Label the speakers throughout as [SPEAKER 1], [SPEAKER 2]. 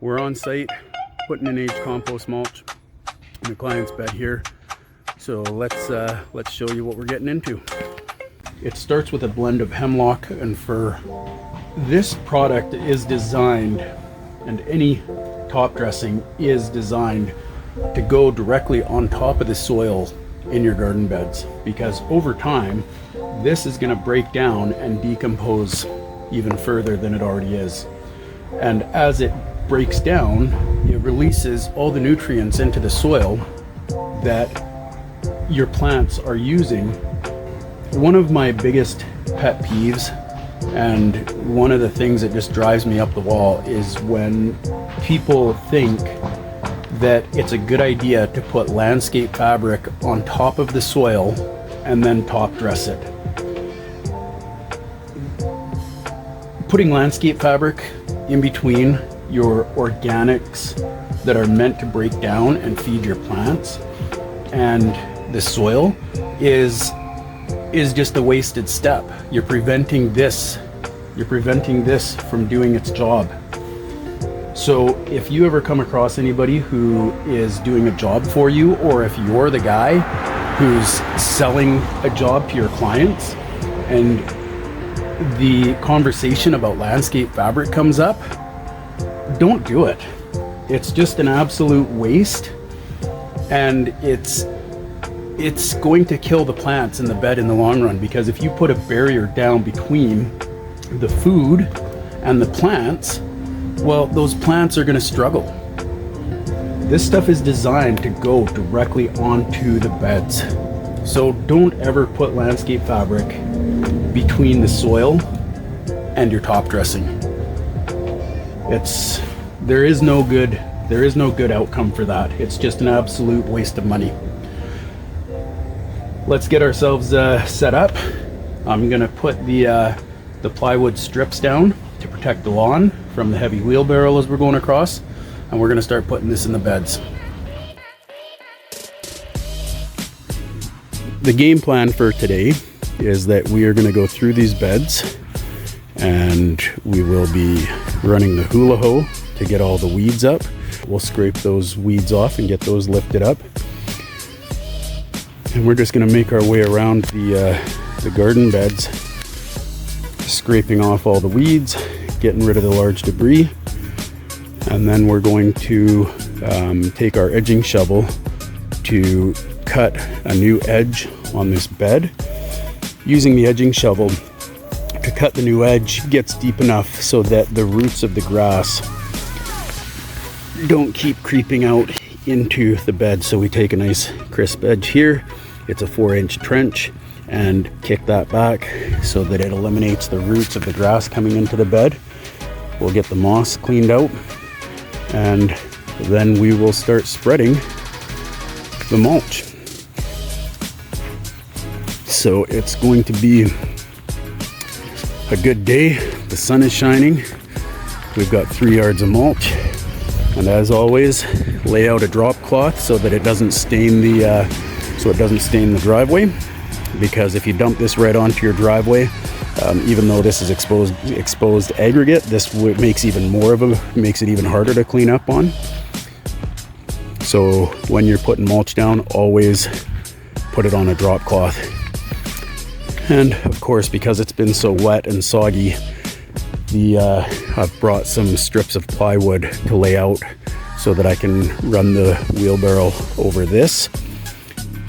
[SPEAKER 1] We're on site putting in Hedge compost mulch in the client's bed here. So let's show you what we're getting into. It starts with a blend of hemlock and fir. This product is designed, and any top dressing is designed to go directly on top of the soil in your garden beds, because over time this is going to break down and decompose even further than it already is. And as it breaks down, it releases all the nutrients into the soil that your plants are using. One of my biggest pet peeves, and one of the things that just drives me up the wall, is when people think that it's a good idea to put landscape fabric on top of the soil and then top dress it. Putting landscape fabric in between your organics that are meant to break down and feed your plants and the soil is just a wasted step. You're preventing this from doing its job. So if you ever come across anybody who is doing a job for you, or if you're the guy who's selling a job to your clients and the conversation about landscape fabric comes up, don't do it. It's just an absolute waste, and it's going to kill the plants in the bed in the long run, because if you put a barrier down between the food and the plants, well, those plants are going to struggle. This stuff is designed to go directly onto the beds. So don't ever put landscape fabric between the soil and your top dressing. There is no good outcome for that. It's just an absolute waste of money. Let's get ourselves set up. I'm gonna put the plywood strips down to protect the lawn from the heavy wheelbarrow as we're going across, and we're gonna start putting this in the beds. The game plan for today is that we are gonna go through these beds, and we will be running the hula hoe to get all the weeds up. We'll scrape those weeds off and get those lifted up. And we're just gonna make our way around the garden beds, scraping off all the weeds, getting rid of the large debris. And then we're going to take our edging shovel to cut a new edge on this bed. Using the edging shovel to cut the new edge gets deep enough so that the roots of the grass don't keep creeping out into the bed. So we take a nice crisp edge here. It's a 4-inch trench, and kick that back so that it eliminates the roots of the grass coming into the bed. We'll get the moss cleaned out, and then we will start spreading the mulch. So it's going to be a good day. The sun is shining. We've got 3 yards of mulch, and as always, lay out a drop cloth so that it doesn't stain the driveway. Because if you dump this right onto your driveway, even though this is exposed aggregate, this makes it even harder to clean up on. So when you're putting mulch down, always put it on a drop cloth. And of course, because it's been so wet and soggy, I've brought some strips of plywood to lay out so that I can run the wheelbarrow over this,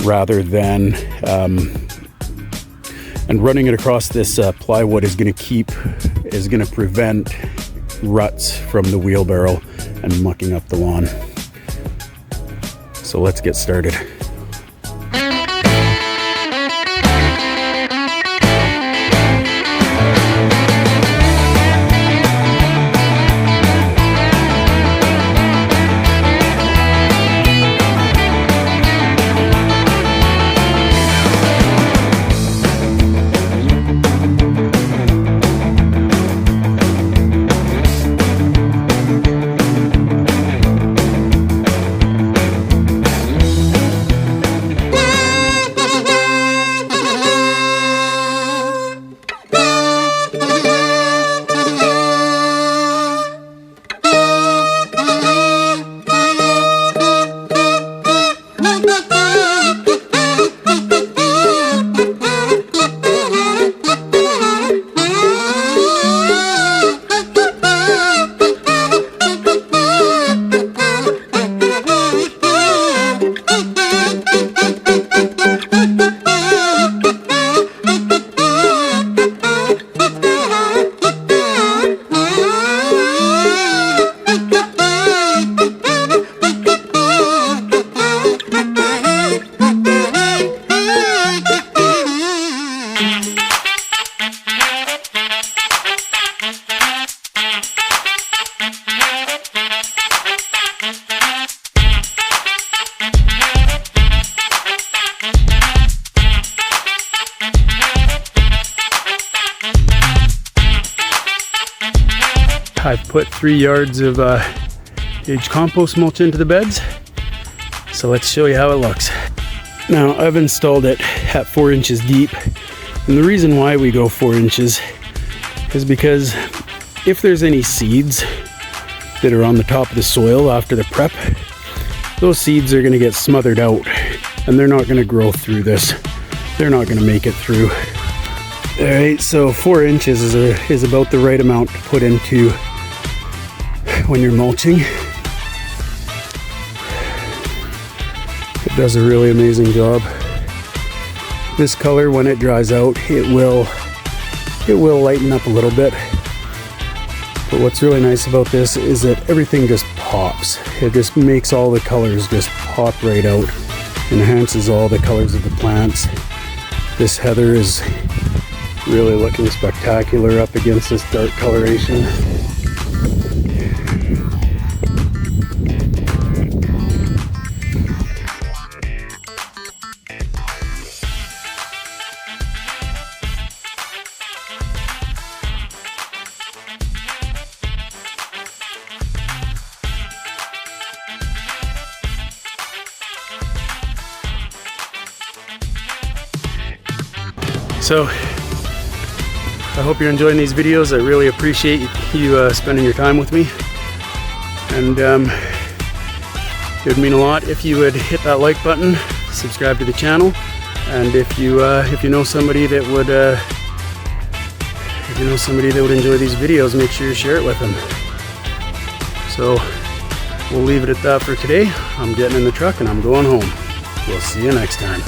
[SPEAKER 1] rather than and running it across this plywood is going to prevent ruts from the wheelbarrow and mucking up the lawn. So let's get started. put 3 yards of Hedge compost mulch into the beds. So let's show you how it looks. Now I've installed it at 4 inches deep, and the reason why we go 4 inches is because if there's any seeds that are on the top of the soil after the prep, those seeds are going to get smothered out and they're not going to grow through this. They're not going to make it through. Alright, so 4 inches is about the right amount to put into when you're mulching. It does a really amazing job. This color, when it dries out, it will lighten up a little bit. But what's really nice about this is that everything just pops. It just makes all the colors just pop right out. Enhances all the colors of the plants. This heather is really looking spectacular up against this dark coloration. So I hope you're enjoying these videos. I really appreciate you spending your time with me, and it would mean a lot if you would hit that like button, subscribe to the channel, and if you know somebody that would enjoy these videos, make sure you share it with them. So we'll leave it at that for today. I'm getting in the truck and I'm going home. We'll see you next time.